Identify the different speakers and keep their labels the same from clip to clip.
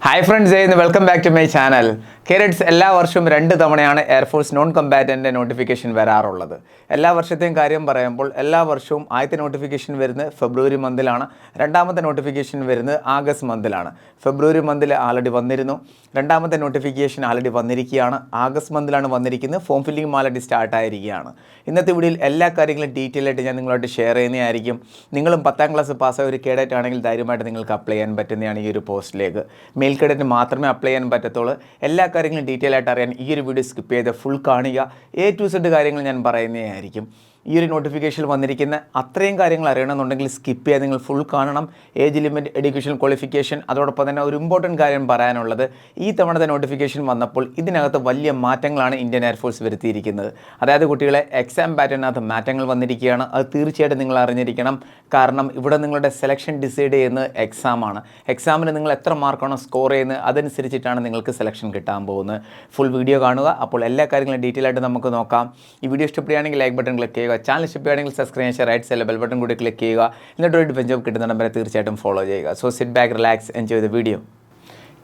Speaker 1: Hi friends, welcome back to my channel. കേരറ്റ്സ് എല്ലാ വർഷവും 2 തവണയാണ് എയർഫോഴ്സ് നോൺ കമ്പാറ്റൻ്റെ നോട്ടിഫിക്കേഷൻ വരാറുള്ളത്. എല്ലാ വർഷത്തെയും കാര്യം പറയുമ്പോൾ എല്ലാ വർഷവും ആദ്യത്തെ നോട്ടിഫിക്കേഷൻ വരുന്നത് ഫെബ്രുവരി മന്തിലാണ്, രണ്ടാമത്തെ നോട്ടിഫിക്കേഷൻ വരുന്നത് ആഗസ്റ്റ് മന്തിലാണ്. ഫെബ്രുവരി മന്തിൽ ആൾറെഡി വന്നിരുന്നു, രണ്ടാമത്തെ നോട്ടിഫിക്കേഷൻ ആൾറെഡി വന്നിരിക്കുകയാണ്, ആഗസ്റ്റ് മന്തിലാണ് വന്നിരിക്കുന്നത്. ഫോം ഫില്ലിംഗ് ആൾറെഡി സ്റ്റാർട്ടായിരിക്കുകയാണ്. ഇന്നത്തെ വീഡിയോയിൽ എല്ലാ കാര്യങ്ങളും ഡീറ്റെയിൽ ആയിട്ട് ഞാൻ നിങ്ങളായിട്ട് ഷെയർ ചെയ്യുന്നതായിരിക്കും. നിങ്ങളും 10ാം ക്ലാസ് പാസ്സായ ഒരു കേഡറ്റ് ആണെങ്കിൽ ധൈര്യമായിട്ട് നിങ്ങൾക്ക് അപ്ലൈ ചെയ്യാൻ പറ്റുന്നതാണ് ഈ ഒരു പോസ്റ്റിലേക്ക്. മെയിൽ കേഡറ്റിന് മാത്രമേ അപ്ലൈ ചെയ്യാൻ പറ്റത്തുള്ളൂ. എല്ലാ കാര്യങ്ങളും ഡീറ്റെയിൽ ആയിട്ട് അറിയാൻ ഈ ഒരു വീഡിയോ സ്കിപ്പ് ചെയ്ത് ഫുൾ കാണുക. A to Z കാര്യങ്ങൾ ഞാൻ പറയുന്നതായിരിക്കും. ഈ ഒരു നോട്ടിഫിക്കേഷൻ വന്നിരിക്കുന്ന അത്രയും കാര്യങ്ങൾ അറിയണമെന്നുണ്ടെങ്കിൽ സ്കിപ്പ് ചെയ്യാതെ നിങ്ങൾ ഫുൾ കാണണം. ഏജ് ലിമിറ്റ്, എഡ്യൂക്കേഷൻ ക്വാളിഫിക്കേഷൻ, അതോടൊപ്പം തന്നെ ഒരു ഇമ്പോർട്ടൻറ്റ് കാര്യം പറയാനുള്ളത്, ഈ തവണത്തെ നോട്ടിഫിക്കേഷൻ വന്നപ്പോൾ ഇതിനകത്ത് വലിയ മാറ്റങ്ങളാണ് ഇന്ത്യൻ എയർഫോഴ്സ് വരുത്തിയിരിക്കുന്നത്. അതായത് കുട്ടികളെ എക്സാം പാറ്റേണിനകത്ത് മാറ്റങ്ങൾ വന്നിരിക്കുകയാണ്. അത് തീർച്ചയായിട്ടും നിങ്ങൾ അറിഞ്ഞിരിക്കണം. കാരണം ഇവിടെ നിങ്ങളുടെ സെലക്ഷൻ ഡിസൈഡ് ചെയ്യുന്നത് എക്സാമാണ്. എക്സാമിന് നിങ്ങൾ എത്ര മാർക്കാണോ സ്കോർ ചെയ്യുന്നത് അതനുസരിച്ചിട്ടാണ് നിങ്ങൾക്ക് സെലക്ഷൻ കിട്ടാൻ പോകുന്നത്. ഫുൾ വീഡിയോ കാണുക. അപ്പോൾ എല്ലാ കാര്യങ്ങളും ഡീറ്റെയിൽ ആയിട്ട് നമുക്ക് നോക്കാം. ഈ വീഡിയോ ഇഷ്ടപ്പെടുകയാണെങ്കിൽ ലൈക്ക് ബട്ടൺ ക്ലിക്ക് ചെയ്യുക. ചാനൽ ഇഷ്ടപ്പെടുകയാണെങ്കിൽ സബ്സ്ക്രൈബ് ചെയ്യുക, റൈറ്റ് സൈഡിലെ ബെൽ ബട്ടൺ കൂടി ക്ലിക്ക് ചെയ്യുക. എന്നിട്ട് ഒരു ഡിഫൻസ് ജോബ് കിട്ടുന്ന നമ്പറെ തീർച്ചയായിട്ടും ഫോളോ ചെയ്യുക. So sit back, relax, enjoy the video.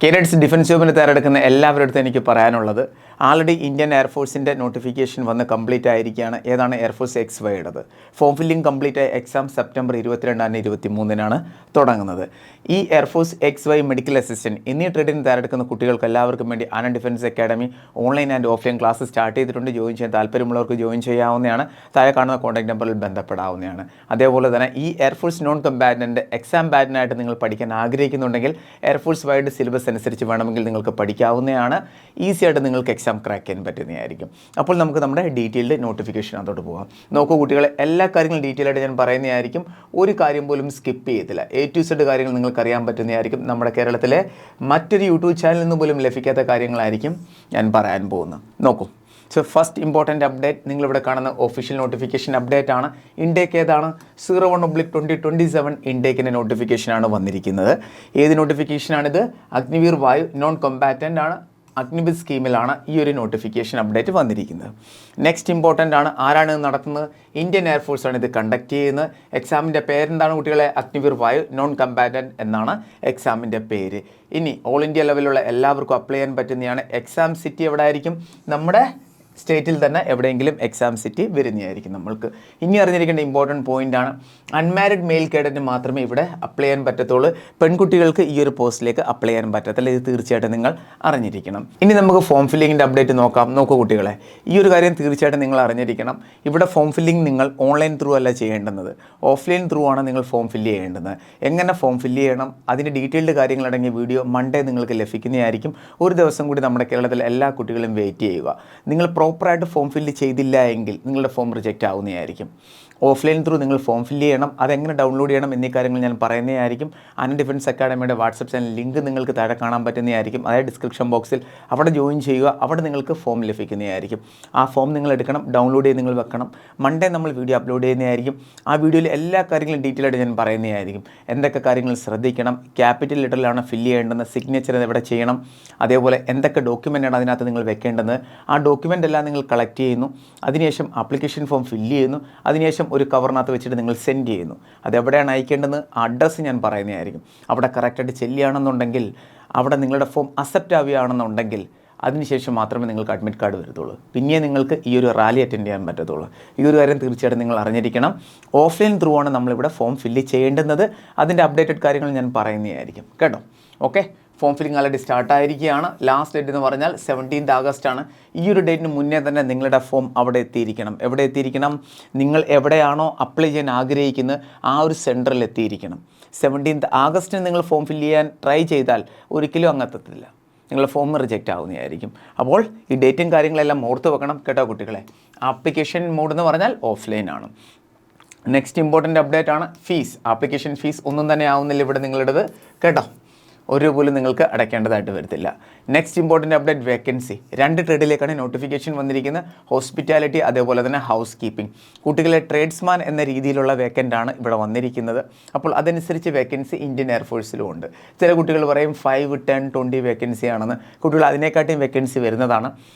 Speaker 1: Cadets defence ജോബിന് തയ്യാറെടുക്കുന്ന എല്ലാവരുടെ അടുത്തും എനിക്ക് പറയാനുള്ളത്, ആൾറെഡി ഇന്ത്യൻ എയർഫോഴ്സിൻ്റെ നോട്ടിഫിക്കേഷൻ വന്ന് കംപ്ലീറ്റ് ആയിരിക്കുകയാണ്. ഏതാണ്? എയർഫോഴ്സ് XYയുടേത്. ഫോം ഫില്ലിംഗ് കംപ്ലീറ്റ് ആയ എക്സാം സെപ്റ്റംബർ 22 23 തുടങ്ങുന്നത്. ഈ എയർഫോഴ്സ് XY മെഡിക്കൽ അസിസ്റ്റൻറ്റ് എന്നീ ട്രേഡിന് തയ്യാറെടുക്കുന്ന കുട്ടികൾക്ക് എല്ലാവർക്കും വേണ്ടി Anand defence academy online and offline class start ചെയ്തിട്ടുണ്ട്. ജോയിൻ ചെയ്യാൻ താല്പര്യമുള്ളവർക്ക് ജോയിൻ ചെയ്യാവുന്നതാണ്. താഴെ കാണുന്ന കോൺടാക്ട് നമ്പറിൽ ബന്ധപ്പെടാവുന്നതാണ്. അതേപോലെ തന്നെ ഈ എയർഫോഴ്സ് നോൺ കമ്പാറ്റൻ്റ് എക്സാം പാറ്റേണായിട്ട് നിങ്ങൾ പഠിക്കാൻ ആഗ്രഹിക്കുന്നുണ്ടെങ്കിൽ എയർഫോഴ്സ് വൈഡ് സിലബസ് അനുസരിച്ച് വേണമെങ്കിൽ നിങ്ങൾക്ക് പഠിക്കാവുന്നതാണ്. ഈസി ആയിട്ട് നിങ്ങൾക്ക് എക്സാം ക്രാക്ക് ചെയ്യാൻ പറ്റുന്നതായിരിക്കും. അപ്പോൾ നമുക്ക് നമ്മുടെ ഡീറ്റെയിൽഡ് നോട്ടിഫിക്കേഷൻ അതോട്ട് പോകാം. നോക്കൂ കുട്ടികളെ, എല്ലാ കാര്യങ്ങളും ഡീറ്റെയിൽ ആയിട്ട് ഞാൻ പറയുന്നതായിരിക്കും. ഒരു കാര്യം പോലും സ്കിപ്പ് ചെയ്തില്ല. A to Z കാര്യങ്ങൾ നിങ്ങൾക്ക് അറിയാൻ പറ്റുന്നതായിരിക്കും. നമ്മുടെ കേരളത്തിലെ മറ്റൊരു യൂട്യൂബ് ചാനലിൽ നിന്ന് പോലും ലഭിക്കാത്ത കാര്യങ്ങളായിരിക്കും ഞാൻ പറയാൻ പോകുന്നത്. നോക്കൂ. സോ ഫസ്റ്റ് ഇമ്പോർട്ടൻ്റ് അപ്ഡേറ്റ്, നിങ്ങളിവിടെ കാണുന്ന ഒഫീഷ്യൽ നോട്ടിഫിക്കേഷൻ അപ്ഡേറ്റ് ആണ്. ഇൻടേക്ക് ഏതാണ്? 01/2027 ഇൻടേക്കിൻ്റെ നോട്ടിഫിക്കേഷനാണ് വന്നിരിക്കുന്നത്. ഏത് നോട്ടിഫിക്കേഷനാണിത്? അഗ്നിവീർ വായു നോൺ കമ്പാറ്റൻ്റ് ആണ്. അഗ്നിവീർ സ്കീമിലാണ് ഈ ഒരു നോട്ടിഫിക്കേഷൻ അപ്ഡേറ്റ് വന്നിരിക്കുന്നത്. നെക്സ്റ്റ് ഇമ്പോർട്ടൻ്റ് ആണ്. ആരാണ് ഇത് നടത്തുന്നത്? ഇന്ത്യൻ എയർഫോഴ്സാണ് ഇത് കണ്ടക്ട് ചെയ്യുന്നത്. എക്സാമിൻ്റെ പേരെന്താണ് കുട്ടികളെ? അഗ്നിവീർ വായു നോൺ കമ്പാറ്റൻ്റ് എന്നാണ് എക്സാമിൻ്റെ പേര്. ഇനി ഓൾ ഇന്ത്യ ലെവലിലുള്ള എല്ലാവർക്കും അപ്ലൈ ചെയ്യാൻ പറ്റുന്നതാണ്. എക്സാം സിറ്റി എവിടെ ആയിരിക്കും? നമ്മുടെ സ്റ്റേറ്റിൽ തന്നെ എവിടെയെങ്കിലും എക്സാം സിറ്റി വരുന്നതായിരിക്കും. നമ്മൾക്ക് ഇനി അറിഞ്ഞിരിക്കേണ്ട ഇമ്പോർട്ടൻറ്റ് പോയിൻ്റാണ്, അൺമാരിഡ് മെയിൽ കേഡറ്റിന് മാത്രമേ ഇവിടെ അപ്ലൈ ചെയ്യാൻ പറ്റത്തുള്ളൂ. പെൺകുട്ടികൾക്ക് ഈ ഒരു പോസ്റ്റിലേക്ക് അപ്ലൈ ചെയ്യാൻ പറ്റത്തില്ല. ഇത് തീർച്ചയായിട്ടും നിങ്ങൾ അറിഞ്ഞിരിക്കണം. ഇനി നമുക്ക് ഫോം ഫില്ലിങ്ങിൻ്റെ അപ്ഡേറ്റ് നോക്കാം. നോക്കൂ കുട്ടികളെ, ഈ ഒരു കാര്യം തീർച്ചയായിട്ടും നിങ്ങൾ അറിഞ്ഞിരിക്കണം. ഇവിടെ ഫോം ഫില്ലിംഗ് നിങ്ങൾ ഓൺലൈൻ ത്രൂ അല്ല ചെയ്യേണ്ടുന്നത്, ഓഫ്ലൈൻ ത്രൂ ആണ് നിങ്ങൾ ഫോം ഫില്ല് ചെയ്യേണ്ടത്. എങ്ങനെ ഫോം ഫില്ല് ചെയ്യണം, അതിൻ്റെ ഡീറ്റെയിൽഡ് കാര്യങ്ങളടങ്ങിയ വീഡിയോ മൺഡേ നിങ്ങൾക്ക് ലഭിക്കുന്നതായിരിക്കും. ഒരു ദിവസം കൂടി നമ്മുടെ കേരളത്തിലെ എല്ലാ കുട്ടികളും വെയിറ്റ് ചെയ്യുക. നിങ്ങൾ പ്രോപ്പറായിട്ട് ഫോം ഫില്ല് ചെയ്തില്ല എങ്കിൽ നിങ്ങളുടെ ഫോം റിജക്റ്റ് ആവുന്നതായിരിക്കും. ഓഫ്ലൈൻ ത്രൂ നിങ്ങൾ ഫോം ഫില്ല് ചെയ്യണം. അതെങ്ങനെ ഡൗൺലോഡ് ചെയ്യണം എന്നീ കാര്യങ്ങൾ ഞാൻ പറയുന്നതായിരിക്കും. ആനന്ദ് ഡിഫൻസ് അക്കാഡമിയുടെ വാട്സപ്പ് ചാനൽ ലിങ്ക് നിങ്ങൾക്ക് താഴെ കാണാൻ പറ്റുന്നതായിരിക്കും. അതായത് ഡിസ്ക്രിപ്ഷൻ ബോക്സിൽ അവിടെ ജോയിൻ ചെയ്യുക. അവിടെ നിങ്ങൾക്ക് ഫോം ലഭിക്കുന്നതായിരിക്കും. ആ ഫോം നിങ്ങൾ എടുക്കണം, ഡൗൺലോഡ് ചെയ്ത് നിങ്ങൾ വെക്കണം. മൺഡേ നമ്മൾ വീഡിയോ അപ്ലോഡ് ചെയ്യുന്നതായിരിക്കും. ആ വീഡിയോയിൽ എല്ലാ കാര്യങ്ങളും ഡീറ്റെയിൽ ആയിട്ട് ഞാൻ പറയുന്നതായിരിക്കും. എന്തൊക്കെ കാര്യങ്ങൾ ശ്രദ്ധിക്കണം, ക്യാപിറ്റൽ ലെറ്ററിലാണ് ഫില്ല് ചെയ്യേണ്ടത്, സിഗ്നേച്ചർ എവിടെ ചെയ്യണം, അതേപോലെ എന്തൊക്കെ ഡോക്യുമെൻ്റാണ് അതിനകത്ത് നിങ്ങൾ വെക്കേണ്ടത്. ആ ഡോക്യുമെൻ്റ് എല്ലാം നിങ്ങൾ കളക്ട് ചെയ്യുന്നു. അതിനുശേഷം ആപ്ലിക്കേഷൻ ഫോം ഫില്ല് ചെയ്യുന്നു. അതിനുശേഷം ഒരു കവറിനകത്ത് വെച്ചിട്ട് നിങ്ങൾ സെൻഡ് ചെയ്യുന്നു. അതെവിടെയാണ് അയക്കേണ്ടത് ആ അഡ്രസ്സ് ഞാൻ പറയുന്നതായിരിക്കും. അവിടെ കറക്റ്റായിട്ട് ചെല്ലുകയാണെന്നുണ്ടെങ്കിൽ, അവിടെ നിങ്ങളുടെ ഫോം അക്സെപ്റ്റ് ആവുകയാണെന്നുണ്ടെങ്കിൽ അതിനുശേഷം മാത്രമേ നിങ്ങൾക്ക് അഡ്മിറ്റ് കാർഡ് വരത്തുള്ളൂ. പിന്നെ നിങ്ങൾക്ക് ഈ ഒരു റാലി അറ്റൻഡ് ചെയ്യാൻ പറ്റത്തുള്ളൂ. ഈ ഒരു കാര്യം തീർച്ചയായിട്ടും നിങ്ങൾ അറിഞ്ഞിരിക്കണം. ഓഫ്ലൈൻ ത്രൂ ആണ് നമ്മളിവിടെ ഫോം ഫില്ല് ചെയ്യേണ്ടുന്നത്. അതിൻ്റെ അപ്ഡേറ്റഡ് കാര്യങ്ങൾ ഞാൻ പറയുന്നതായിരിക്കും കേട്ടോ. ഓക്കെ, ഫോം ഫില്ലിംഗ് ആൾറെഡി സ്റ്റാർട്ടായിരിക്കുകയാണ്. ലാസ്റ്റ് ഡേറ്റ് എന്ന് പറഞ്ഞാൽ 17 ആഗസ്റ്റാണ്. ഈ ഒരു ഡേറ്റിന് മുന്നേ തന്നെ നിങ്ങളുടെ ഫോം അവിടെ എത്തിയിരിക്കണം. എവിടെ എത്തിയിരിക്കണം? നിങ്ങൾ എവിടെയാണോ അപ്ലൈ ചെയ്യാൻ ആഗ്രഹിക്കുന്നത് ആ ഒരു സെൻറ്ററിൽ എത്തിയിരിക്കണം. 17 ആഗസ്റ്റിന് നിങ്ങൾ ഫോം ഫില്ല് ചെയ്യാൻ ട്രൈ ചെയ്താൽ ഒരിക്കലും അങ്ങെത്തത്തില്ല, നിങ്ങളുടെ ഫോം റിജക്റ്റ് ആവുന്നതായിരിക്കും. അപ്പോൾ ഈ ഡേറ്റും കാര്യങ്ങളെല്ലാം ഓർത്ത് വെക്കണം കേട്ടോ കുട്ടികളെ. ആപ്ലിക്കേഷൻ മോഡ് എന്ന് പറഞ്ഞാൽ ഓഫ്ലൈൻ ആണ്. നെക്സ്റ്റ് ഇമ്പോർട്ടൻ്റ് അപ്ഡേറ്റ് ആണ് ഫീസ്. ആപ്ലിക്കേഷൻ ഫീസ് ഒന്നും തന്നെ ആവുന്നില്ല ഇവിടെ നിങ്ങളുടേത് കേട്ടോ. ഒരു പോലും നിങ്ങൾക്ക് അടയ്ക്കേണ്ടതായിട്ട് വരത്തില്ല. Next important update vacancy. 2 ട്രേഡിലേക്കാണ് നോട്ടിഫിക്കേഷൻ വന്നിരിക്കുന്നത്. ഹോസ്പിറ്റാലിറ്റി, അതേപോലെ തന്നെ ഹൗസ് കീപ്പിംഗ്. കുട്ടികളെ ട്രേഡ്സ്മാൻ എന്ന രീതിയിലുള്ള വേക്കൻ്റാണ് ഇവിടെ വന്നിരിക്കുന്നത്. അപ്പോൾ അതനുസരിച്ച് വേക്കൻസി ഇന്ത്യൻ എയർഫോഴ്സിലും ഉണ്ട്. ചില കുട്ടികൾ പറയും 5, 10, 20 വേക്കൻസി ആണെന്ന്. കുട്ടികൾ അതിനെക്കാട്ടിയും വേക്കൻസി വരുന്നതാണ്.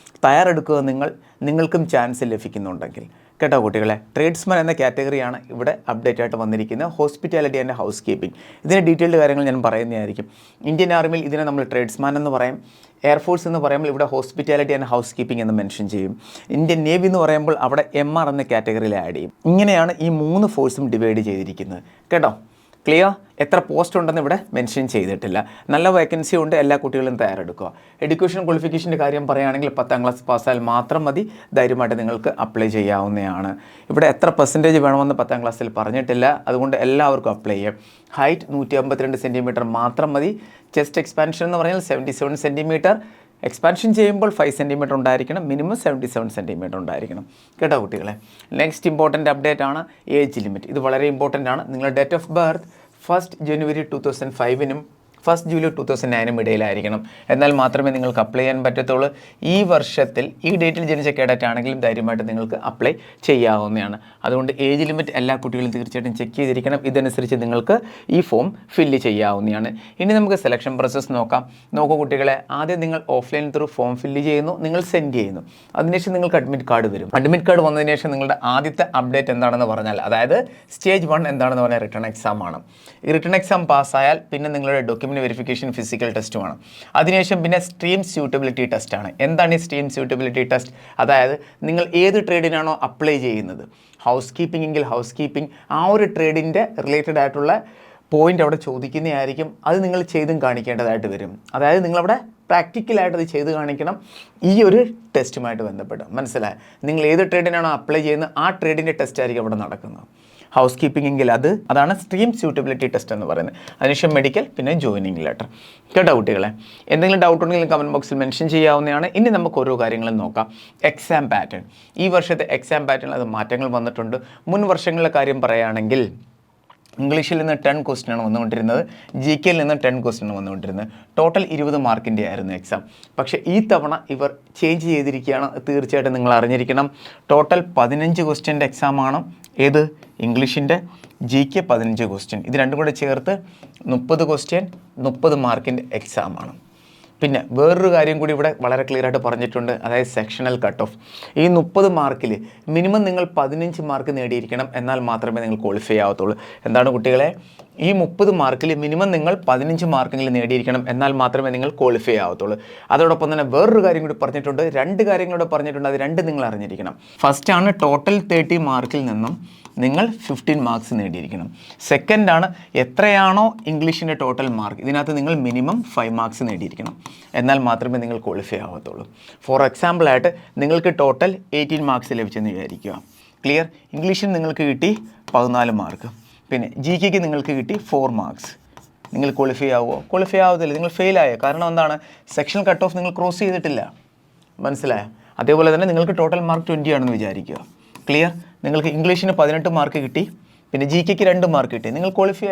Speaker 1: തയ്യാറെടുക്കുക നിങ്ങൾക്കും ചാൻസ് ലഭിക്കുന്നുണ്ടെങ്കിൽ കേട്ടോ കുട്ടികളെ. ട്രേഡ്സ്മാൻ എന്ന കാറ്റഗറിയാണ് ഇവിടെ അപ്ഡേറ്റ് ആയിട്ട് വന്നിരിക്കുന്നത്. ഹോസ്പിറ്റാലിറ്റി ആൻഡ് ഹൗസ് കീപ്പിംഗ്, ഇതിൻ്റെ ഡീറ്റെയിൽഡ് കാര്യങ്ങൾ ഞാൻ പറയുന്നതായിരിക്കും. ഇന്ത്യൻ ആർമിയിൽ ഇതിനെ നമ്മൾ ട്രേഡ്സ്മാൻ എന്ന് പറയും. എയർഫോഴ്സ് എന്ന് പറയുമ്പോൾ ഇവിടെ ഹോസ്പിറ്റാലിറ്റി ആൻഡ് ഹൗസ് കീപ്പിംഗ് എന്ന് മെൻഷൻ ചെയ്യും. ഇന്ത്യൻ നേവി എന്ന് പറയുമ്പോൾ അവിടെ MR എന്ന കാറ്റഗറിയിൽ ആഡ് ചെയ്യും. ഇങ്ങനെയാണ് ഈ 3 ഫോഴ്സും ഡിവൈഡ് ചെയ്തിരിക്കുന്നത്. കേട്ടോ, ക്ലിയർ? എത്ര പോസ്റ്റ് ഉണ്ടെന്ന് ഇവിടെ മെൻഷൻ ചെയ്തിട്ടില്ല. നല്ല വേക്കൻസി ഉണ്ട്, എല്ലാ കുട്ടികളും തയ്യാറെടുക്കുക. എഡ്യൂക്കേഷൻ ക്വാളിഫിക്കേഷൻ്റെ കാര്യം പറയുകയാണെങ്കിൽ 10ാം ക്ലാസ് പാസ്സായാൽ മാത്രം മതി, ധൈര്യമായിട്ട് നിങ്ങൾക്ക് അപ്ലൈ ചെയ്യാവുന്നതാണ്. ഇവിടെ എത്ര പെർസെൻറ്റേജ് വേണമെന്ന് 10ാം ക്ലാസ്സിൽ പറഞ്ഞിട്ടില്ല, അതുകൊണ്ട് എല്ലാവർക്കും അപ്ലൈ ചെയ്യാം. ഹൈറ്റ് 152 സെൻറ്റിമീറ്റർ മാത്രം മതി. ചെസ്റ്റ് എക്സ്പാൻഷൻ എന്ന് പറഞ്ഞാൽ 77 സെൻറ്റിമീറ്റർ, എക്സ്പാൻഷൻ ചെയ്യുമ്പോൾ 5 സെൻറ്റിമീറ്റർ ഉണ്ടായിരിക്കണം, മിനിമം 77 സെൻറ്റിമീറ്റർ ഉണ്ടായിരിക്കണം. കേട്ടോ കുട്ടികളെ. നെക്സ്റ്റ് ഇമ്പോർട്ടൻ്റ് അപ്ഡേറ്റ് ആണ് ഏജ് ലിമിറ്റ്. ഇത് വളരെ ഇമ്പോർട്ടൻ്റ് ആണ്. നിങ്ങളുടെ date of birth 1 January 2005 1 July 2009 ഇടയിലായിരിക്കണം. എന്നാൽ മാത്രമേ നിങ്ങൾക്ക് അപ്ലൈ ചെയ്യാൻ പറ്റത്തുള്ളൂ. ഈ വർഷത്തിൽ ഈ ഡേറ്റിൽ ജനിച്ച കേഡറ്റ് ആണെങ്കിലും ധൈര്യമായിട്ട് നിങ്ങൾക്ക് അപ്ലൈ ചെയ്യാവുന്നതാണ്. അതുകൊണ്ട് ഏജ് ലിമിറ്റ് എല്ലാ കുട്ടികളും തീർച്ചയായിട്ടും ചെക്ക് ചെയ്തിരിക്കണം. ഇതനുസരിച്ച് നിങ്ങൾക്ക് ഈ ഫോം ഫില്ല് ചെയ്യാവുന്നതാണ്. ഇനി നമുക്ക് സെലക്ഷൻ പ്രോസസ്സ് നോക്കാം. നോക്കൂ കുട്ടികളെ, ആദ്യം നിങ്ങൾ ഓഫ്ലൈൻ ത്രൂ ഫോം ഫില്ല് ചെയ്യുന്നു, നിങ്ങൾ സെൻഡ് ചെയ്യുന്നു. അതിനുശേഷം നിങ്ങൾക്ക് അഡ്മിറ്റ് കാർഡ് വരും. അഡ്മിറ്റ് കാർഡ് വന്നതിന് ശേഷം നിങ്ങളുടെ ആദ്യത്തെ അപ്ഡേറ്റ് എന്താണെന്ന് പറഞ്ഞാൽ, അതായത് സ്റ്റേജ് 1 എന്താണെന്ന് പറഞ്ഞാൽ റിട്ടേൺ എക്സാം ആണ്. ഈ റിട്ടേൺ എക്സാം പാസ്സായാൽ പിന്നെ നിങ്ങളുടെ ഡോക്യുമെൻ്റ് വെരിഫിക്കേഷൻ ഫിസിക്കൽ ടെസ്റ്റുമാണ്. അതിനുശേഷം പിന്നെ സ്ട്രീം സ്യൂട്ടബിലിറ്റി ടെസ്റ്റ് ആണ്. എന്താണ് ഈ സ്ട്രീം സ്യൂട്ടബിലിറ്റി ടെസ്റ്റ്? അതായത് നിങ്ങൾ ഏത് ട്രേഡിനാണോ അപ്ലൈ ചെയ്യുന്നത്, ഹൗസ് കീപ്പിംഗ് എങ്കിൽ ഹൗസ് കീപ്പിംഗ്, ആ ഒരു ട്രേഡിൻ്റെ റിലേറ്റഡ് ആയിട്ടുള്ള പോയിൻ്റ് അവിടെ ചോദിക്കുന്നതായിരിക്കും. അത് നിങ്ങൾ ചെയ്തും കാണിക്കേണ്ടതായിട്ട് വരും. അതായത് നിങ്ങളവിടെ പ്രാക്ടിക്കലായിട്ട് അത് ചെയ്ത് കാണിക്കണം ഈ ഒരു ടെസ്റ്റുമായിട്ട് ബന്ധപ്പെട്ട്. മനസ്സിലായി? നിങ്ങൾ ഏത് ട്രേഡിനാണോ അപ്ലൈ ചെയ്യുന്നത് ആ ട്രേഡിൻ്റെ ടെസ്റ്റ് ആയിരിക്കും അവിടെ നടക്കുന്നത്. ഹൗസ് കീപ്പിംഗ് എങ്കിൽ അതാണ് സ്ട്രീം സ്യൂട്ടബിലിറ്റി ടെസ്റ്റ് എന്ന് പറയുന്നത്. അതിനുശേഷം മെഡിക്കൽ, പിന്നെ ജോയിനിങ് ലെറ്റർ. കേട്ടോ കുട്ടികളെ. എന്തെങ്കിലും ഡൗട്ട് ഉണ്ടെങ്കിൽ കമൻറ്റ് ബോക്സിൽ മെൻഷൻ ചെയ്യാവുന്നതാണ്. ഇനി നമുക്ക് ഓരോ കാര്യങ്ങളും നോക്കാം. എക്സാം പാറ്റേൺ, ഈ വർഷത്തെ എക്സാം പാറ്റേണിൽ അത് മാറ്റങ്ങൾ വന്നിട്ടുണ്ട്. മുൻ വർഷങ്ങളിലെ കാര്യം പറയുകയാണെങ്കിൽ ഇംഗ്ലീഷിൽ നിന്ന് 10 ക്വസ്റ്റ്യനാണ് വന്നുകൊണ്ടിരുന്നത്, GKയിൽ നിന്ന് 10 ക്വസ്റ്റ്യനാണ് വന്നുകൊണ്ടിരുന്നത്. ടോട്ടൽ 20 മാർക്കിൻ്റെ ആയിരുന്നു എക്സാം. പക്ഷേ ഈ തവണ ഇവർ ചേഞ്ച് ചെയ്തിരിക്കുകയാണ്. തീർച്ചയായിട്ടും നിങ്ങൾ അറിഞ്ഞിരിക്കണം. ടോട്ടൽ 15 ക്വസ്റ്റ്യൻ്റെ എക്സാമാണ്. ഏത്? ഇംഗ്ലീഷിൻ്റെ. GK 15 question. ഇത് രണ്ടും കൂടെ ചേർത്ത് 30 ക്വസ്റ്റ്യൻ, 30 മാർക്കിൻ്റെ എക്സാമാണ്. പിന്നെ വേറൊരു കാര്യം കൂടി ഇവിടെ വളരെ ക്ലിയർ ആയിട്ട് പറഞ്ഞിട്ടുണ്ട്, അതായത് സെക്ഷണൽ കട്ട് ഓഫ്. ഈ 30 മാർക്കിൽ മിനിമം നിങ്ങൾ 15 മാർക്ക് നേടിയിരിക്കണം, എന്നാൽ മാത്രമേ നിങ്ങൾ ക്വാളിഫൈ ആവത്തുള്ളൂ. എന്താണ് കുട്ടികളെ? ഈ 30 മാർക്കിൽ മിനിമം നിങ്ങൾ 15 മാർക്കെങ്കിലും നേടിയിരിക്കണം, എന്നാൽ മാത്രമേ നിങ്ങൾ ക്വാളിഫൈ ആവത്തുള്ളൂ. അതോടൊപ്പം തന്നെ വേറൊരു കാര്യം കൂടി പറഞ്ഞിട്ടുണ്ട്, 2 കാര്യങ്ങളൂടെ പറഞ്ഞിട്ടുണ്ട്. അത് 2 നിങ്ങൾ അറിഞ്ഞിരിക്കണം. ഫസ്റ്റാണ് ടോട്ടൽ 30 മാർക്കിൽ നിന്നും നിങ്ങൾ 15 മാർക്സ് നേടിയിരിക്കണം. സെക്കൻഡാണ് എത്രയാണോ ഇംഗ്ലീഷിൻ്റെ ടോട്ടൽ മാർക്ക്, ഇതിനകത്ത് നിങ്ങൾ മിനിമം 5 മാർക്സ് നേടിയിരിക്കണം, എന്നാൽ മാത്രമേ നിങ്ങൾ ക്വാളിഫൈ ആവത്തുള്ളൂ. ഫോർ എക്സാമ്പിളായിട്ട് നിങ്ങൾക്ക് ടോട്ടൽ 18 മാർക്സ് ലഭിച്ചെന്ന് വിചാരിക്കുക. ക്ലിയർ? ഇംഗ്ലീഷിന് നിങ്ങൾക്ക് കിട്ടി 14 മാർക്ക്, പിന്നെ GKക്ക് നിങ്ങൾക്ക് കിട്ടി 4 മാർക്സ്. നിങ്ങൾ ക്വാളിഫൈ ആവുമോ? ക്വാളിഫൈ ആവത്തില്ല, നിങ്ങൾ ഫെയിലായോ. കാരണം എന്താണ്? സെക്ഷൻ കട്ട് ഓഫ് നിങ്ങൾ ക്രോസ് ചെയ്തിട്ടില്ല. മനസ്സിലായോ? അതേപോലെ തന്നെ നിങ്ങൾക്ക് ടോട്ടൽ മാർക്ക് 20 ആണെന്ന് വിചാരിക്കുക. ക്ലിയർ? നിങ്ങൾക്ക് ഇംഗ്ലീഷിന് 18 മാർക്ക് കിട്ടി, പിന്നെ GKക്ക് 2 മാർക്ക് കിട്ടി. നിങ്ങൾ ക്വാളിഫൈ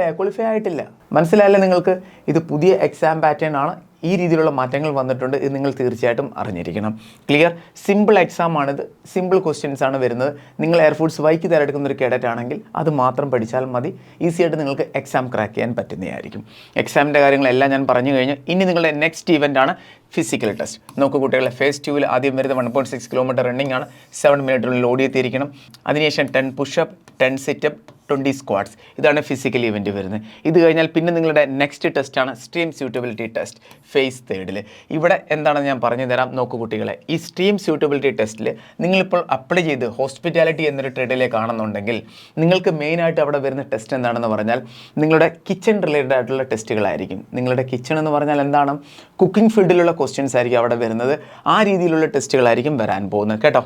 Speaker 1: ആയിട്ടില്ല. മനസ്സിലായല്ലേ നിങ്ങൾക്ക്? ഇത് പുതിയ എക്സാം പാറ്റേൺ ആണ്. ഈ രീതിയിലുള്ള മാറ്റങ്ങൾ വന്നിട്ടുണ്ട്. ഇത് നിങ്ങൾ തീർച്ചയായിട്ടും അറിഞ്ഞിരിക്കണം. ക്ലിയർ? സിമ്പിൾ എക്സാം ആണിത്, സിമ്പിൾ ക്വസ്റ്റ്യൻസ് ആണ് വരുന്നത്. നിങ്ങൾ എയർഫോഴ്സ് വൈക്ക് തിരഞ്ഞെടുക്കുന്ന ഒരു കേഡറ്റ് ആണെങ്കിൽ അത് മാത്രം പഠിച്ചാൽ മതി. ഈസി ആയിട്ട് നിങ്ങൾക്ക് എക്സാം ക്രാക്ക് ചെയ്യാൻ പറ്റുന്നതായിരിക്കും. എക്സാമിൻ്റെ കാര്യങ്ങളെല്ലാം ഞാൻ പറഞ്ഞു കഴിഞ്ഞു. ഇനി നിങ്ങളുടെ നെക്സ്റ്റ് ഇവൻ്റ് ആണ് ഫിസിക്കൽ ടെസ്റ്റ്. നോക്കൂ കുട്ടികളെ, ഫേസ് 2 ആദ്യം വരുന്നത് 1.6 കിലോമീറ്റർ റണ്ണിംഗ് ആണ്. 7 മിനിറ്റിനുള്ളിൽ ഓടിയെത്തിയിരിക്കണം. അതിനുശേഷം 10 പുഷപ്പ്, 10 സിറ്റപ്പ്, 20 സ്ക്വാഡ്സ്. ഇതാണ് ഫിസിക്കൽ ഇവൻറ്റ് വരുന്നത്. ഇത് കഴിഞ്ഞാൽ പിന്നെ നിങ്ങളുടെ നെക്സ്റ്റ് ടെസ്റ്റാണ് സ്ട്രീം സ്യൂട്ടബിലിറ്റി ടെസ്റ്റ്, ഫേസ് 3. ഇവിടെ എന്താണെന്ന് ഞാൻ പറഞ്ഞു തരാം. നോക്കൂ കുട്ടികളെ, ഈ സ്ട്രീം സ്യൂട്ടബിലിറ്റി ടെസ്റ്റിൽ നിങ്ങളിപ്പോൾ അപ്ലൈ ചെയ്ത് ഹോസ്പിറ്റാലിറ്റി എന്നൊരു ട്രേഡിലേക്കാണെന്നുണ്ടെങ്കിൽ നിങ്ങൾക്ക് മെയിനായിട്ട് അവിടെ വരുന്ന ടെസ്റ്റ് എന്താണെന്ന് പറഞ്ഞാൽ നിങ്ങളുടെ കിച്ചൺ റിലേറ്റഡ് ആയിട്ടുള്ള ടെസ്റ്റുകളായിരിക്കും. നിങ്ങളുടെ കിച്ചൺ എന്ന് പറഞ്ഞാൽ എന്താണ്? കുക്കിംഗ് ഫീൽഡിലുള്ള ക്വസ്റ്റ്യൻസ് ആയിരിക്കും അവിടെ വരുന്നത്. ആ രീതിയിലുള്ള ടെസ്റ്റുകളായിരിക്കും വരാൻ പോകുന്നത്. കേട്ടോ?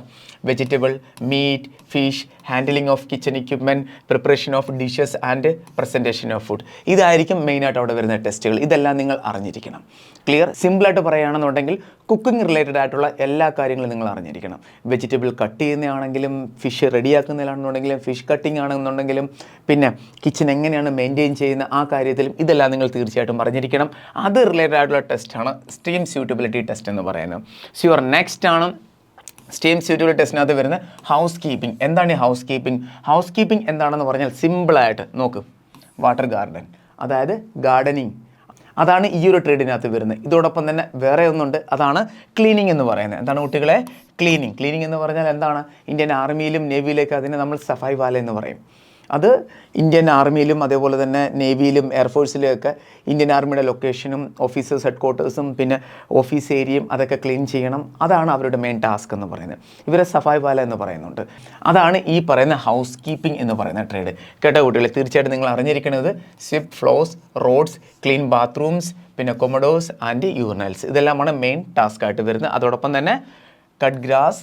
Speaker 1: Vegetable, meat, fish, handling of kitchen equipment, preparation of dishes and presentation of food. ഇതായിരിക്കും മെയിനായിട്ട് അവിടെ വരുന്ന ടെസ്റ്റുകൾ. ഇതെല്ലാം നിങ്ങൾ അറിഞ്ഞിരിക്കണം. ക്ലിയർ? സിമ്പിളായിട്ട് പറയുകയാണെന്നുണ്ടെങ്കിൽ കുക്കിംഗ് റിലേറ്റഡ് ആയിട്ടുള്ള എല്ലാ കാര്യങ്ങളും നിങ്ങൾ അറിഞ്ഞിരിക്കണം. വെജിറ്റബിൾ കട്ട് ചെയ്യുന്നതാണെങ്കിലും, ഫിഷ് റെഡിയാക്കുന്നതിലാണെന്നുണ്ടെങ്കിലും, ഫിഷ് കട്ടിംഗ് ആണെന്നുണ്ടെങ്കിലും, പിന്നെ കിച്ചൺ എങ്ങനെയാണ് മെയിൻറ്റെയിൻ ചെയ്യുന്ന ആ കാര്യത്തിലും ഇതെല്ലാം നിങ്ങൾ തീർച്ചയായിട്ടും അറിഞ്ഞിരിക്കണം. അത് റിലേറ്റഡ് ആയിട്ടുള്ള ടെസ്റ്റാണ് സ്ട്രീം സ്യൂട്ടബിലിറ്റി ടെസ്റ്റ് എന്ന് പറയുന്നത്. യുവർ നെക്സ്റ്റ് ആണ് സ്ട്രീം സ്യൂട്ടബിലിറ്റി ടെസ്റ്റിനകത്ത് വരുന്ന ഹൗസ് കീപ്പിംഗ്. എന്താണ് ഈ ഹൗസ് കീപ്പിംഗ്? ഹൗസ് കീപ്പിംഗ് എന്താണെന്ന് പറഞ്ഞാൽ സിമ്പിളായിട്ട് നോക്ക്, വാട്ടർ ഗാർഡൻ, അതായത് ഗാർഡനിങ്, അതാണ് ഈ ഒരു ട്രേഡിനകത്ത് വരുന്നത്. ഇതോടൊപ്പം തന്നെ വേറെ ഒന്നുണ്ട്, അതാണ് ക്ലീനിങ് എന്ന് പറയുന്നത്. എന്താണ് കുട്ടികളെ? ക്ലീനിങ് എന്ന് പറഞ്ഞാൽ എന്താണ്? ഇന്ത്യൻ ആർമിയിലും നേവിയിലൊക്കെ അതിനെ നമ്മൾ സഫായി വാല എന്ന് പറയും. അത് ഇന്ത്യൻ ആർമിയിലും അതേപോലെ തന്നെ നേവിയിലും എയർഫോഴ്സിലുമൊക്കെ ഇന്ത്യൻ ആർമിയുടെ ലൊക്കേഷനും ഓഫീസേഴ്സ് ഹെഡ് ക്വാർട്ടേഴ്സും പിന്നെ ഓഫീസ് ഏരിയയും അതൊക്കെ ക്ലീൻ ചെയ്യണം. അതാണ് അവരുടെ മെയിൻ ടാസ്ക് എന്ന് പറയുന്നത്. ഇവരെ സഫായി വാല എന്ന് പറയുന്നുണ്ട്. അതാണ് ഈ പറയുന്ന ഹൗസ് കീപ്പിംഗ് എന്ന് പറയുന്ന ട്രേഡ്. കേട്ടോ കുട്ടികളെ, തീർച്ചയായിട്ടും നിങ്ങൾ അറിഞ്ഞിരിക്കുന്നത് സ്വിപ്പ് ഫ്ലോർസ്, റോഡ്സ്, ക്ലീൻ ബാത്റൂംസ്, പിന്നെ കൊമഡോസ് ആൻഡ് യൂറിനൽസ്, ഇതെല്ലാമാണ് മെയിൻ ടാസ്ക് ആയിട്ട് വരുന്നത്. അതോടൊപ്പം തന്നെ കട്ട് ഗ്രാസ്,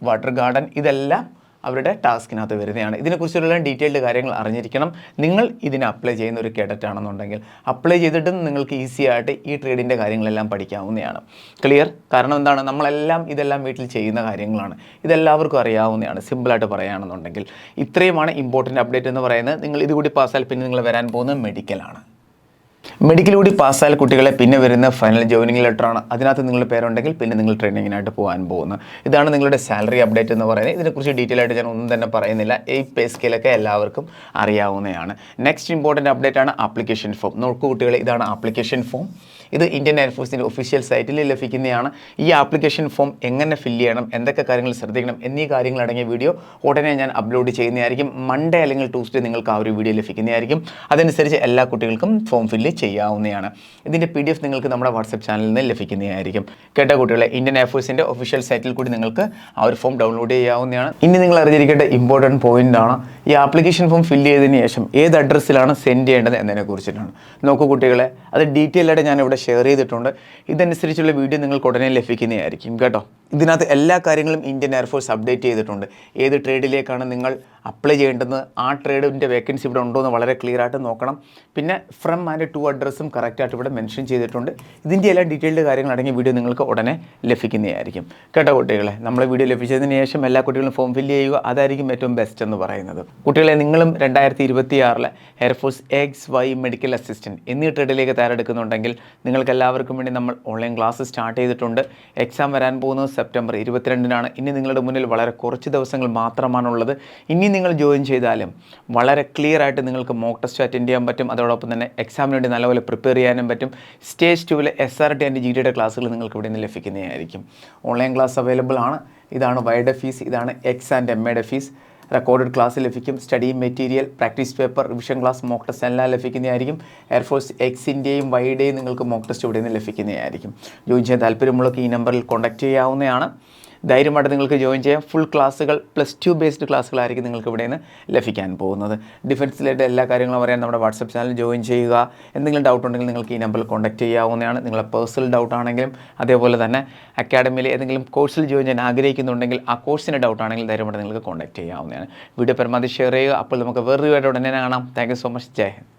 Speaker 1: വാട്ടർ ഗാർഡൻ, ഇതെല്ലാം അവരുടെ ടാസ്കിനകത്ത് വരുന്നതാണ്. ഇതിനെക്കുറിച്ചുള്ള ഡീറ്റെയിൽഡ് കാര്യങ്ങൾ അറിഞ്ഞിരിക്കണം. നിങ്ങൾ ഇതിനെ അപ്ലൈ ചെയ്യുന്ന ഒരു കേഡറ്റ് ആണെന്നുണ്ടെങ്കിൽ അപ്ലൈ ചെയ്തിട്ടും നിങ്ങൾക്ക് ഈസി ആയിട്ട് ഈ ട്രേഡിൻ്റെ കാര്യങ്ങളെല്ലാം പഠിക്കാവുന്നതാണ്. ക്ലിയർ? കാരണം എന്താണ്? നമ്മളെല്ലാം ഇതെല്ലാം വീട്ടിൽ ചെയ്യുന്ന കാര്യങ്ങളാണ്. ഇതെല്ലാവർക്കും അറിയാവുന്നതാണ്. സിമ്പിളായിട്ട് പറയുകയാണെന്നുണ്ടെങ്കിൽ ഇത്രയുമാണ് ഇമ്പോർട്ടൻ്റ് അപ്ഡേറ്റ് എന്ന് പറയുന്നത്. നിങ്ങൾ ഇതുകൂടി പാസ്സാൽ പിന്നെ നിങ്ങൾ വരാൻ പോകുന്നത് മെഡിക്കലാണ്. മെഡിക്കൽ കൂടി പാസ്സായാൽ കുട്ടികളെ പിന്നെ വരുന്ന ഫൈനൽ ജോയിനിങ് ലെറ്ററാണ്. അതിനകത്ത് നിങ്ങളുടെ പേരുണ്ടെങ്കിൽ പിന്നെ നിങ്ങൾ ട്രെയിനിങ്ങിനായിട്ട് പോകാൻ പോകുന്നത്. ഇതാണ് നിങ്ങളുടെ സാലറി അപ്ഡേറ്റ് എന്ന് പറയുന്നത്. ഇതിനെക്കുറിച്ച് ഡീറ്റെയിൽ ആയിട്ട് ഞാൻ ഒന്നും തന്നെ പറയുന്നില്ല. ഈ പേ സ്കെയിലൊക്കെ എല്ലാവർക്കും അറിയാവുന്നതാണ്. നെക്സ്റ്റ് ഇമ്പോർട്ടൻ്റ് അപ്ഡേറ്റ് ആണ് ആപ്ലിക്കേഷൻ ഫോം. നോക്കൂ കുട്ടികളെ, ഇതാണ് ആപ്ലിക്കേഷൻ ഫോം. ഇത് ഇന്ത്യൻ എയർഫോഴ്സിൻ്റെ ഒഫീഷ്യൽ സൈറ്റിൽ ലഭിക്കുന്നതാണ്. ഈ ആപ്ലിക്കേഷൻ ഫോം എങ്ങനെ ഫില്ല് ചെയ്യണം, എന്തൊക്കെ കാര്യങ്ങൾ ശ്രദ്ധിക്കണം എന്നീ കാര്യങ്ങൾ അടങ്ങിയ വീഡിയോ ഉടനെ ഞാൻ അപ്ലോഡ് ചെയ്യുന്നതായിരിക്കും. മൺഡേ അല്ലെങ്കിൽ ട്യൂസ്ഡേ നിങ്ങൾക്ക് ആ ഒരു വീഡിയോ ലഭിക്കുന്നതായിരിക്കും. അതനുസരിച്ച് എല്ലാ കുട്ടികൾക്കും ഫോം ഫില്ല് ചെയ്യാവുന്നതാണ്. ഇതിൻ്റെ PDF നിങ്ങൾക്ക് നമ്മുടെ വാട്സപ്പ് ചാനലിൽ നിന്ന് ലഭിക്കുന്നതായിരിക്കും. കേട്ട കുട്ടികളെ, ഇന്ത്യൻ എയർഫോഴ്സിൻ്റെ ഒഫീഷ്യൽ സൈറ്റിൽ കൂടി നിങ്ങൾക്ക് ആ ഒരു ഫോം ഡൗൺലോഡ് ചെയ്യാവുന്നതാണ്. ഇനി നിങ്ങൾ അറിഞ്ഞിരിക്കേണ്ട ഇമ്പോർട്ടൻറ്റ് പോയിൻ്റ് ആണ് ഈ ആപ്ലിക്കേഷൻ ഫോം ഫില്ല് ചെയ്തതിന് ശേഷം ഏത് അഡ്രസ്സിലാണ് സെൻഡ് ചെയ്യേണ്ടത് എന്നതിനെ കുറിച്ചിട്ടാണ്. നോക്കൂ കുട്ടികളെ, അത് ഡീറ്റെയിൽ ആയിട്ട് ഞാനിവിടെ ഷെയർ ചെയ്തിട്ടുണ്ട്. ഇതനുസരിച്ചുള്ള വീഡിയോ നിങ്ങൾക്ക് ഉടനെ ലഭിക്കുന്നതായിരിക്കും കേട്ടോ. ഇതിനകത്ത് എല്ലാ കാര്യങ്ങളും ഇന്ത്യൻ എയർഫോഴ്സ് അപ്ഡേറ്റ് ചെയ്തിട്ടുണ്ട്. ഏത് ട്രേഡിലേക്കാണ് നിങ്ങൾ അപ്ലൈ ചെയ്യേണ്ടത്, ആ ട്രേഡിൻ്റെ വേക്കൻസി ഇവിടെ ഉണ്ടോ എന്ന് വളരെ ക്ലിയർ ആയിട്ട് നോക്കണം. പിന്നെ ഫ്രം ആൻഡ് ടു അഡ്രസ്സും കറക്റ്റായിട്ട് ഇവിടെ മെൻഷൻ ചെയ്തിട്ടുണ്ട്. ഇതിൻ്റെ എല്ലാ ഡീറ്റെയിൽഡ് കാര്യങ്ങൾ അടങ്ങിയ വീഡിയോ നിങ്ങൾക്ക് ഉടനെ ലഭിക്കുന്നതായിരിക്കും കേട്ടോ കുട്ടികളെ. നമ്മളെ വീഡിയോ ലഭിച്ചതിന് ശേഷം എല്ലാ കുട്ടികളും ഫോം ഫില്ല് ചെയ്യുക. അതായിരിക്കും ഏറ്റവും ബെസ്റ്റ് എന്ന് പറയുന്നത്. കുട്ടികളെ, നിങ്ങളും 2026 എയർഫോഴ്സ് XY മെഡിക്കൽ അസിസ്റ്റൻറ്റ് എന്നീ ട്രേഡിലേക്ക് തയ്യാറെടുക്കുന്നുണ്ടെങ്കിൽ നിങ്ങൾക്ക് എല്ലാവർക്കും വേണ്ടി നമ്മൾ ഓൺലൈൻ ക്ലാസ് സ്റ്റാർട്ട് ചെയ്തിട്ടുണ്ട്. എക്സാം വരാൻ പോകുന്നത് സെപ്റ്റംബർ 22-നാണ്. ഇനി നിങ്ങളുടെ മുന്നിൽ വളരെ കുറച്ച് ദിവസങ്ങൾ മാത്രമാണുള്ളത്. ഇനി നിങ്ങൾ ജോയിൻ ചെയ്താലും വളരെ ക്ലിയർ ആയിട്ട് നിങ്ങൾക്ക് മോക്ക് ടെസ്റ്റ് അറ്റൻഡ് ചെയ്യാൻ പറ്റും. അതോടൊപ്പം തന്നെ എക്സാമിന് വേണ്ടി നല്ലപോലെ പ്രിപ്പയർ ചെയ്യാനും പറ്റും. സ്റ്റേജ് 2 SRT ആൻഡ് GD ക്ലാസ്സുകൾ നിങ്ങൾക്ക് ഇവിടെ നിന്ന് ലഭിക്കുന്നതായിരിക്കും. ഓൺലൈൻ ക്ലാസ് അവൈലബിൾ ആണ്. ഇതാണ് വൈയുടെ ഫീസ്, ഇതാണ് X ആൻഡ് MAയുടെ ഫീസ്. റെക്കോർഡഡ് ക്ലാസ് ലഭിക്കും. Study material, practice paper, revision class, mock test എല്ലാം ലഭിക്കുന്നതായിരിക്കും. എയർഫോഴ്സ് Xൻ്റെയും Yയുടെയും നിങ്ങൾക്ക് മോക്ക് ടെസ്റ്റ് ഇവിടെ നിന്ന് ലഭിക്കുന്നതായിരിക്കും. ജോയിൻ ചെയ്യാൻ താല്പര്യമുള്ളവർക്ക് ഈ നമ്പറിൽ കോൺടാക്റ്റ് ചെയ്യാവുന്നതാണ്. ധൈര്യമായിട്ട് നിങ്ങൾക്ക് ജോയിൻ ചെയ്യാം. ഫുൾ ക്ലാസ്സുകൾ +2 ബേസ്ഡ് ക്ലാസ്സുകളായിരിക്കും നിങ്ങൾക്ക് ഇവിടെ നിന്ന് ലഭിക്കാൻ പോകുന്നത്. ഡിഫൻസിലായിട്ട് എല്ലാ കാര്യങ്ങളും അറിയാൻ നമ്മുടെ വാട്സപ്പ് ചാനൽ ജോയിൻ ചെയ്യുക. എന്തെങ്കിലും ഡൗട്ട് ഉണ്ടെങ്കിൽ നിങ്ങൾക്ക് ഈ നമ്പറിൽ കോൺടാക്റ്റ് ചെയ്യാവുന്നതാണ്. നിങ്ങളെ പേഴ്സണൽ ഡൗട്ട് ആണെങ്കിലും അതേപോലെ തന്നെ അക്കാഡമിയിൽ ഏതെങ്കിലും കോഴ്സിൽ ജോയിൻ ചെയ്യാൻ ആഗ്രഹിക്കുന്നുണ്ടെങ്കിൽ ആ കോഴ്സിൻ്റെ ഡൗട്ട് ആണെങ്കിൽ ധൈര്യമായിട്ട് നിങ്ങൾക്ക് കോൺടാക്റ്റ് ചെയ്യാവുന്നതാണ്. വീഡിയോ പരമാവധി ഷെയർ ചെയ്യുക. അപ്പോൾ നമുക്ക് വേറൊരു വീഡിയോ ഉടനെ കാണാം. Thank you so much. ജയ് ഹിന്ദ്.